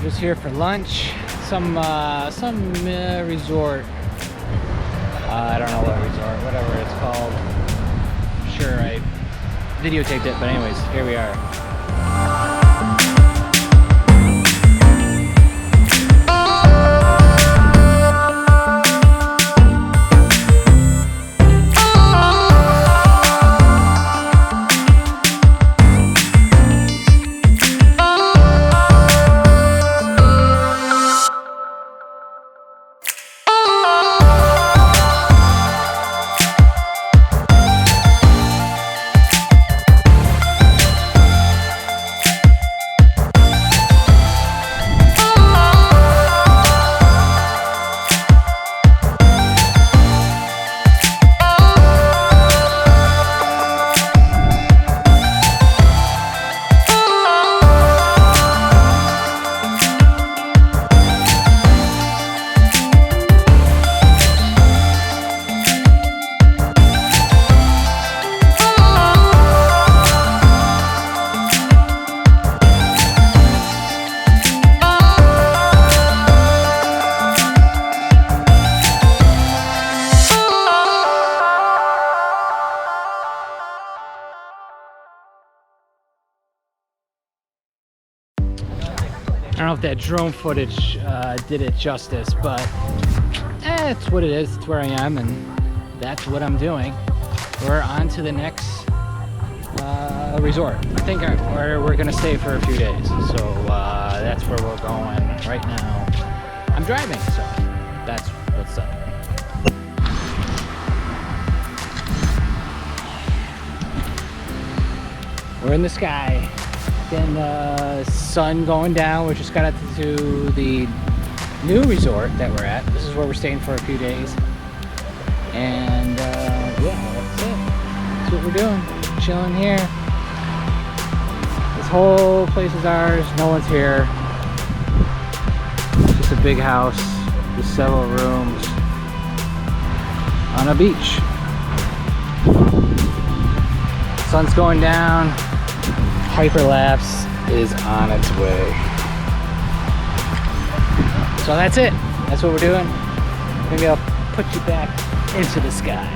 just here for lunch. Some resort. I don't know what resort, whatever it's called. Sure, I videotaped it, but anyways, here we are. I don't know if that drone footage did it justice, but it's what it is. It's where I am, and that's what I'm doing. We're on to the next resort. I think we're gonna stay for a few days, so that's where we're going right now. I'm driving, so that's what's up. We're in the sky. Then the sun going down. We just got up to the new resort that we're at. This is where we're staying for a few days. And yeah, that's it. That's what we're doing. Chilling here. This whole place is ours. No one's here. It's just a big house with several rooms on a beach. Sun's going down. Hyperlapse is on its way. So that's it. That's what we're doing. Maybe I'll put you back into the sky.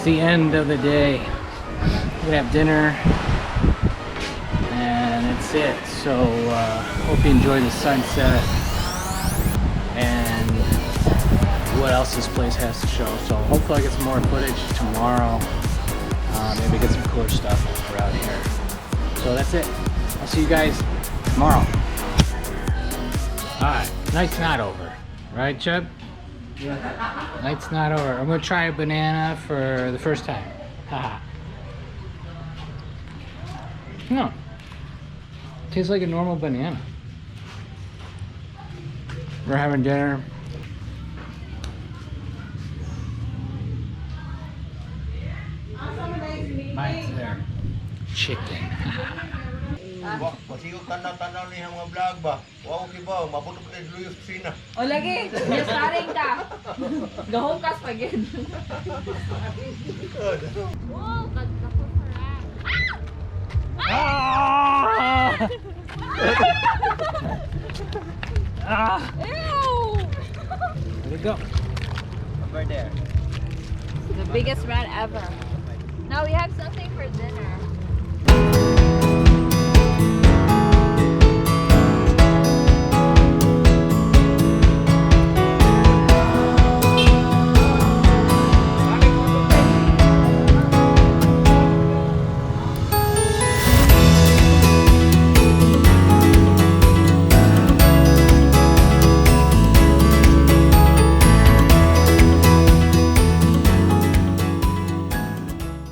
The end of the day. We're gonna have dinner and that's it. So hope you enjoy the sunset and what else this place has to show. So hopefully I get some more footage tomorrow. Maybe get some cooler stuff around here. So that's it. I'll see you guys tomorrow. Alright, night's not over. Right, Chub? Yeah. Night's not over. I'm gonna try a banana for the first time. Haha. No. Tastes like a normal banana. We're having dinner. Mine's there. Chicken. Masiyog tanaw-tanaw niya mga vlog ba? Wow, kiba, mabuto pa tayo luyos sina. O lagi, staring ka. Gahong ka spaghetti. Wow, ganda ko sarap. Ah! Ah! Ew! Let it go. Over there. The biggest rat ever. Now we have something for